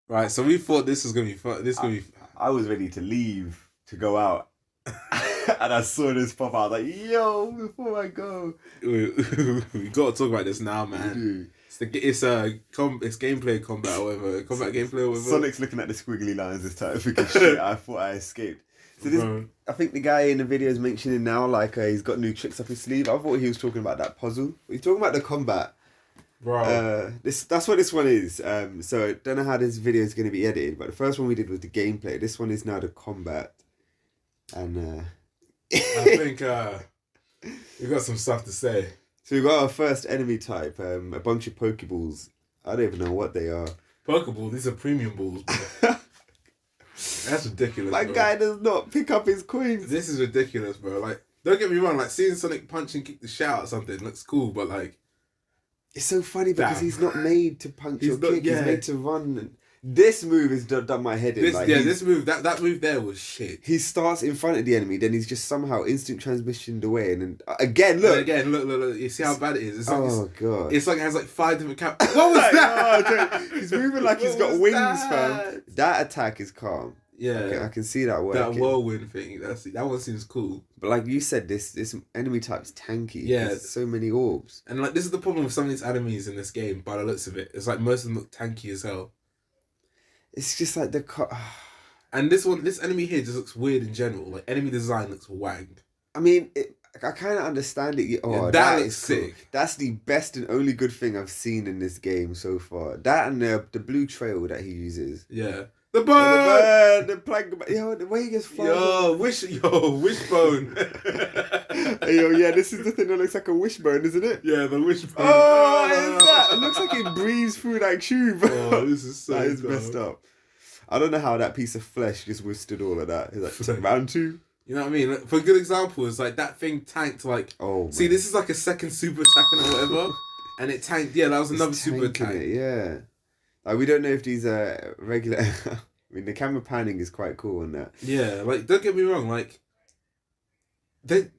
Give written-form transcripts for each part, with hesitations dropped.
Right, so we thought this was gonna be fun. This was gonna be. I was ready to leave to go out. And I saw this pop out. I was like, yo, before I go. We gotta talk about this now, man. It's gameplay combat or whatever. Combat gameplay or whatever. Sonic's looking at the squiggly lines this time because shit, I thought I escaped. So this, I think the guy in the video is mentioning now, like, he's got new tricks up his sleeve. I thought he was talking about that puzzle. He's talking about the combat. Bro. That's what this one is. So I don't know how this video is going to be edited, but the first one we did was the gameplay. This one is now the combat. And I think we got some stuff to say. So we got our first enemy type, a bunch of Pokeballs. I don't even know what they are. Pokeball, these are premium balls, bro. That's ridiculous. That bro. guy does not pick up his coins. This is ridiculous, bro. Like, don't get me wrong, like seeing Sonic punch and kick the shit out of something looks cool, but like, it's so funny because he's not made to punch or not, kick. yeah. He's made to run. And this move has done my head in. This move, that move there was shit. He starts in front of the enemy, then he's just somehow instant transmissioned away, and then again, look. You see how bad it is. It's like, god! It's like it has like 5 different What was that? He's moving like he's got wings, fam. That attack is calm. Yeah, I can see that working. That whirlwind thing. That one seems cool. But like you said, this enemy type's tanky. Yeah, there's so many orbs. And like this is the problem with some of these enemies in this game. By the looks of it, it's like most of them look tanky as hell. It's just like and this enemy here just looks weird in general. Like enemy design looks wang. I mean, I kind of understand it. Oh, that looks sick. Cool. That's the best and only good thing I've seen in this game so far. That and the blue trail that he uses. Yeah. The bird! The plank. Yo, the way he gets flung. Wishbone. Yeah, this is the thing that looks like a wishbone, isn't it? Yeah, the wishbone. Oh, what is that? It looks like it breathes through that tube. Oh, this is so That is messed up. I don't know how that piece of flesh just withstood all of that. It's like round 2. You know what I mean? Like, for a good example, it's like that thing tanked like... Oh, see, this is like a second super attack or whatever. And it tanked... Yeah, that was another super attack. Yeah. Like, we don't know if these are regular... I mean, the camera panning is quite cool on that. Yeah, like, don't get me wrong, like... The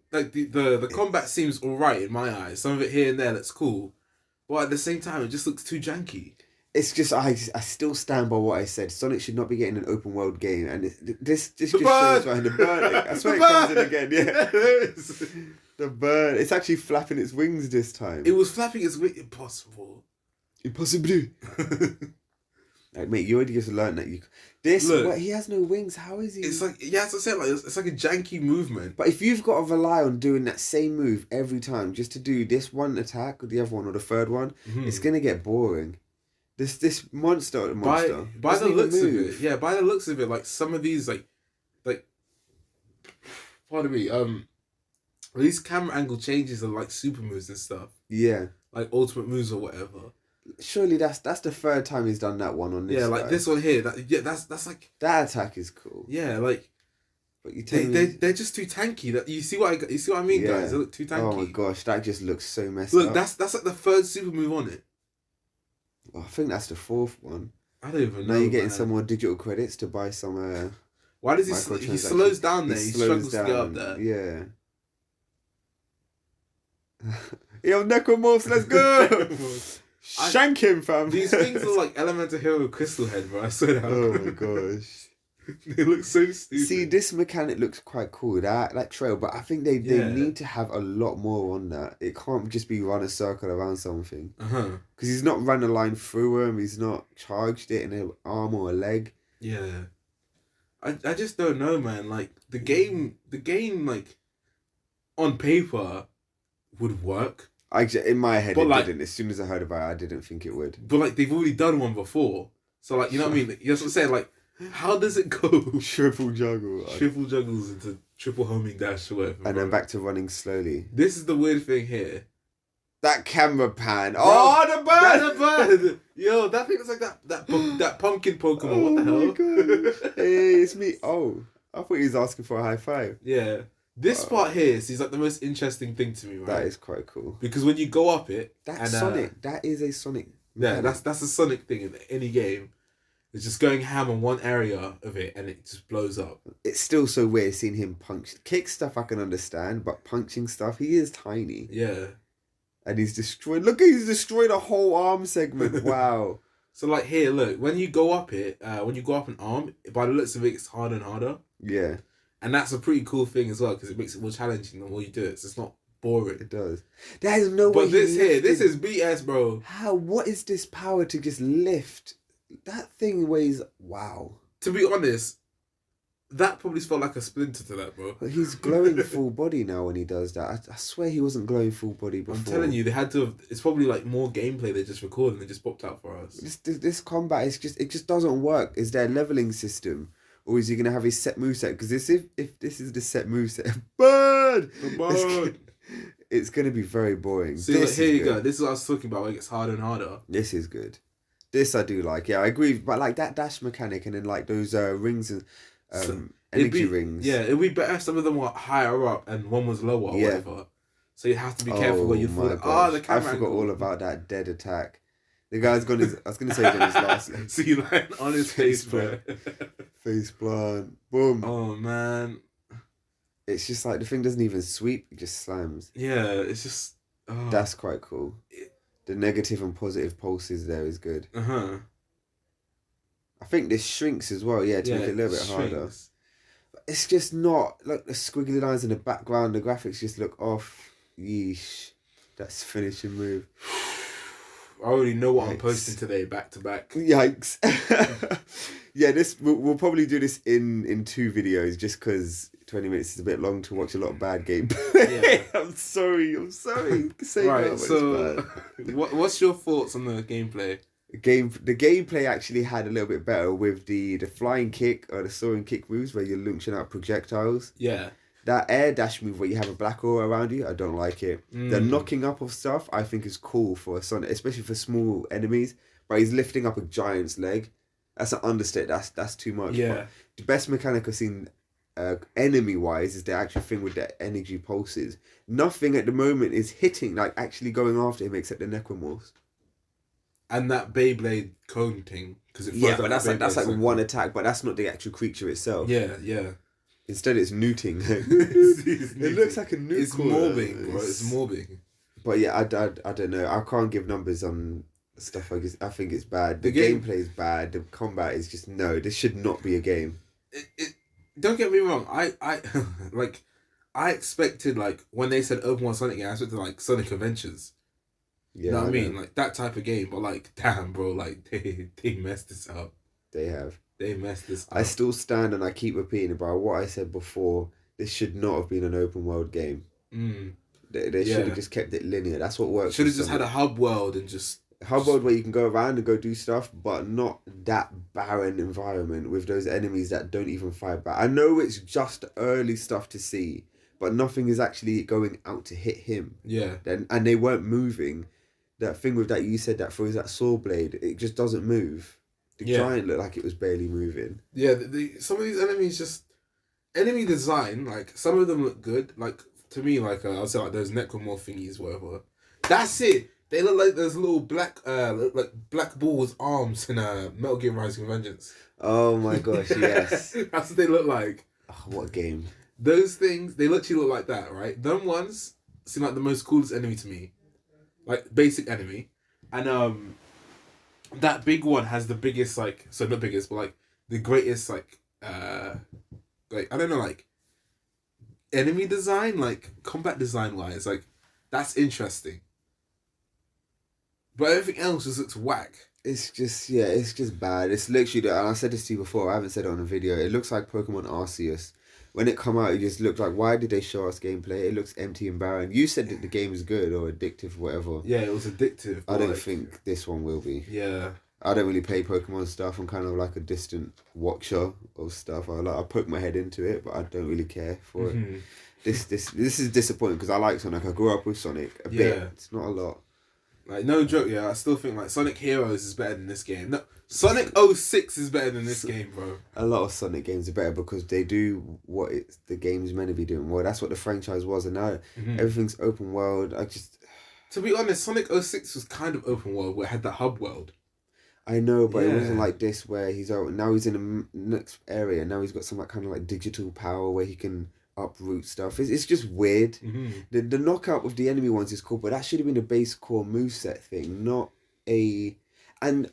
combat seems alright in my eyes. Some of it here and there looks cool. But at the same time, it just looks too janky. It's just, I still stand by what I said. Sonic should not be getting an open world game. And this just shows why the bird... I swear it comes in again, yeah. The bird. It's actually flapping its wings this time. It was flapping its wings. Impossible. Like, mate, you already just learned that you... he has no wings. How is he... It's like... Yeah, as I said, like, it's like a janky movement. But if you've got to rely on doing that same move every time just to do this one attack or the other one or the third one, it's going to get boring. This monster by the looks of it, yeah, by the looks of it, like some of these, like, pardon me, these camera angle changes are like super moves and stuff. Yeah, like ultimate moves or whatever. Surely that's the third time he's done that one on this. Yeah, like this one here. That's like that attack is cool. Yeah, like, but they're just too tanky. That you see what I mean, yeah. guys? They look too tanky. Oh my gosh, that just looks so messed up. Look, that's like the third super move on it. Well, I think that's the fourth one. I don't even know. Now you're getting some more digital credits to buy some. Why does he slows down there? He struggles to get up there. Yeah. Yo, Necromorphs, let's go! Shank him, fam. These things are like Elemental Hero Crystal Head, bro. I swear down. Oh my gosh. They look so stupid. See, this mechanic looks quite cool, that trail, but I think they need to have a lot more on that. It can't just be run a circle around something. Because he's not run a line through him, he's not charged it in an arm or a leg. Yeah. I just don't know, man. Like, the game, like, on paper would work. In my head, but it didn't. As soon as I heard about it, I didn't think it would. But, like, they've already done one before. So, like, you know what I mean? That's what I'm saying, like, how does it go? Triple juggle. Triple juggles into triple homing dash or whatever. And then back to running slowly. This is the weird thing here. That camera pan. Bro, the bird! That's a bird! Yo, that thing is like that pumpkin Pokemon. What the hell? Oh my god. Hey, it's me. Oh, I thought he was asking for a high five. Yeah. This part here is like the most interesting thing to me, right? That is quite cool. Because when you go up it... That's Sonic. That is a Sonic. Yeah, that's a Sonic thing in any game. It's just going ham on one area of it and it just blows up. It's still so weird seeing him punch. Kick stuff I can understand, but punching stuff, he is tiny. Yeah. And he's destroyed... Look, he's destroyed a whole arm segment. Wow. So like here, look, when you go up an arm, by the looks of it, it's harder and harder. Yeah. And that's a pretty cool thing as well because it makes it more challenging the more you do it. So it's not boring. It does. There is no way. But this is BS, bro. How? What is this power to just lift? That thing weighs. Wow. To be honest, that probably felt like a splinter to that, bro. But he's glowing full body now when he does that. I swear he wasn't glowing full body before. I'm telling you, they had to have, it's probably like more gameplay they just recorded and they just popped out for us. This combat is just, it just doesn't work. Is there a leveling system? Or is he going to have his set moveset? Because if this is the set moveset, burn! It's going to be very boring. See, like, here you go. This is what I was talking about, where it gets harder and harder. This is good. This I do like. Yeah, I agree. But like that dash mechanic and then like those rings and energy rings. Yeah, it'd be better if some of them were higher up and one was lower or whatever. So you have to be careful where you fall. The camera I forgot all about that dead attack. The guy's got his... I was going to say he's on his last leg. See, like, on his face, bro. Face plant. Boom. Oh, man. It's just like, the thing doesn't even sweep. It just slams. Yeah, it's just... Oh. That's quite cool. The negative and positive pulses there is good. Uh-huh. I think this shrinks as well, to make it a little bit harder. But it's just not... Like, the squiggly lines in the background, the graphics just look off. Yeesh. That's finishing move. I already know what I'm posting today, back to back. Yikes! Yeah, this we'll probably do this in 2 videos, just because 20 minutes is a bit long to watch a lot of bad gameplay. Yeah. I'm sorry. Right. So, what's your thoughts on the gameplay? The gameplay actually had a little bit better with the flying kick or the soaring kick moves where you're launching out projectiles. Yeah. That air dash move where you have a black aura around you, I don't like it. The knocking up of stuff, I think is cool for a Sonic, especially for small enemies. But he's lifting up a giant's leg. That's an understatement. That's too much. Yeah. But the best mechanic I've seen enemy-wise is the actual thing with the energy pulses. Nothing at the moment is hitting, like actually going after him except the Necromorphs. And that Beyblade cone thing. But that's like one attack, but that's not the actual creature itself. Yeah. Instead, it's newting. It looks like a nuke. It's morbing, bro. It's morbing. But yeah, I don't know. I can't give numbers on stuff. I think it's bad. The gameplay is bad. The combat is just no. This should not be a game. Don't get me wrong. I I expected like when they said open world Sonic game, I expected like Sonic Adventures. Yeah, you know what I mean? Like that type of game. But like, damn, bro, like they messed this up. They have. They messed this up. I still stand and I keep repeating about what I said before. This should not have been an open world game. They should have just kept it linear. That's what works. Should have just had a hub world and just... Hub world where you can go around and go do stuff, but not that barren environment with those enemies that don't even fight back. I know it's just early stuff to see, but nothing is actually going out to hit him. Yeah. And they weren't moving. That thing with that you said that throws that saw blade, it just doesn't move. The giant looked like it was barely moving. Yeah, some of these enemies just... Enemy design, like, some of them look good. Like, to me, like, I'll say, like, those necromorph thingies, whatever. That's it! They look like those little black ball with arms in Metal Gear Rising Vengeance. Oh my gosh, yes. That's what they look like. Oh, what a game. Those things, they literally look like that, right? Them ones seem like the most coolest enemy to me. Like, basic enemy. And, that big one has the biggest, like, so not biggest, but, like, the greatest, like, I don't know, like, enemy design, like, combat design-wise, like, that's interesting. But everything else just looks whack. It's just bad. It's literally, and I said this to you before, I haven't said it on a video, it looks like Pokemon Arceus. When it come out, it just looked like, why did they show us gameplay? It looks empty and barren. You said that the game is good or addictive or whatever. Yeah, it was addictive. I don't think this one will be. Yeah. I don't really play Pokemon stuff. I'm kind of like a distant watcher of stuff. I poke my head into it, but I don't really care for it. This is disappointing because I like Sonic. I grew up with Sonic a bit. It's not a lot. Like, no joke, I still think, like, Sonic Heroes is better than this game. No, Sonic 06 is better than this game, bro. A lot of Sonic games are better because they do what the game's meant to be doing. Well, that's what the franchise was, and now everything's open world. To be honest, Sonic 06 was kind of open world, where it had that hub world. I know, but it wasn't like this where now he's in a next area. Now he's got some kind of like digital power where he can uproot stuff. It's just weird. The knockout with the enemy ones is cool, but that should have been a base core moveset thing, not a... And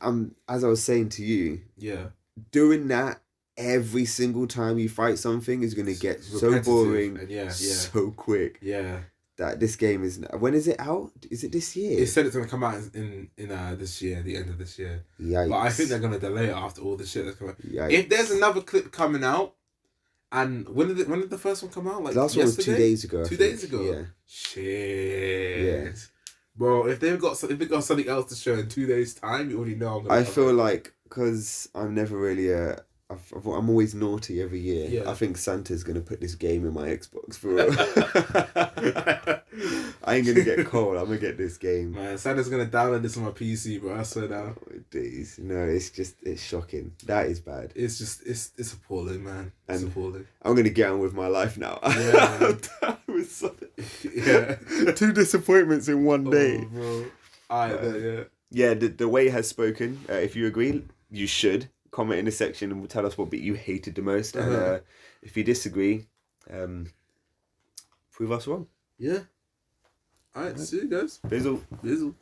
as I was saying to you, yeah, doing that every single time you fight something is gonna get so repetitive boring, and so quick. Yeah. That this game is. When is it out? Is it this year? It said it's gonna come out in this year, the end of this year. Yikes. But I think they're gonna delay it after all the shit that's coming. Yikes. If there's another clip coming out, and when did the first one come out? Like last yesterday? one was 2 days ago. 2 days ago. Yeah. Shit. Yeah. Bro, if they've got something else to show in 2 days' time, you already know. I feel like because I'm never really I'm always naughty every year. Yeah. I think Santa's gonna put this game in my Xbox for. I ain't gonna get cold. I'm gonna get this game. Man, Santa's gonna download this on my PC, bro. I swear now. Oh, days. No, it's shocking. That is bad. It's just it's appalling, man. It's appalling. I'm gonna get on with my life now. Yeah. Yeah. 2 disappointments in one day. Bro. Yeah. Yeah, the way has spoken. If you agree, you should comment in the section and tell us what bit you hated the most. And if you disagree, prove us wrong. Yeah. All right, see you guys. Bizzle. Bizzle.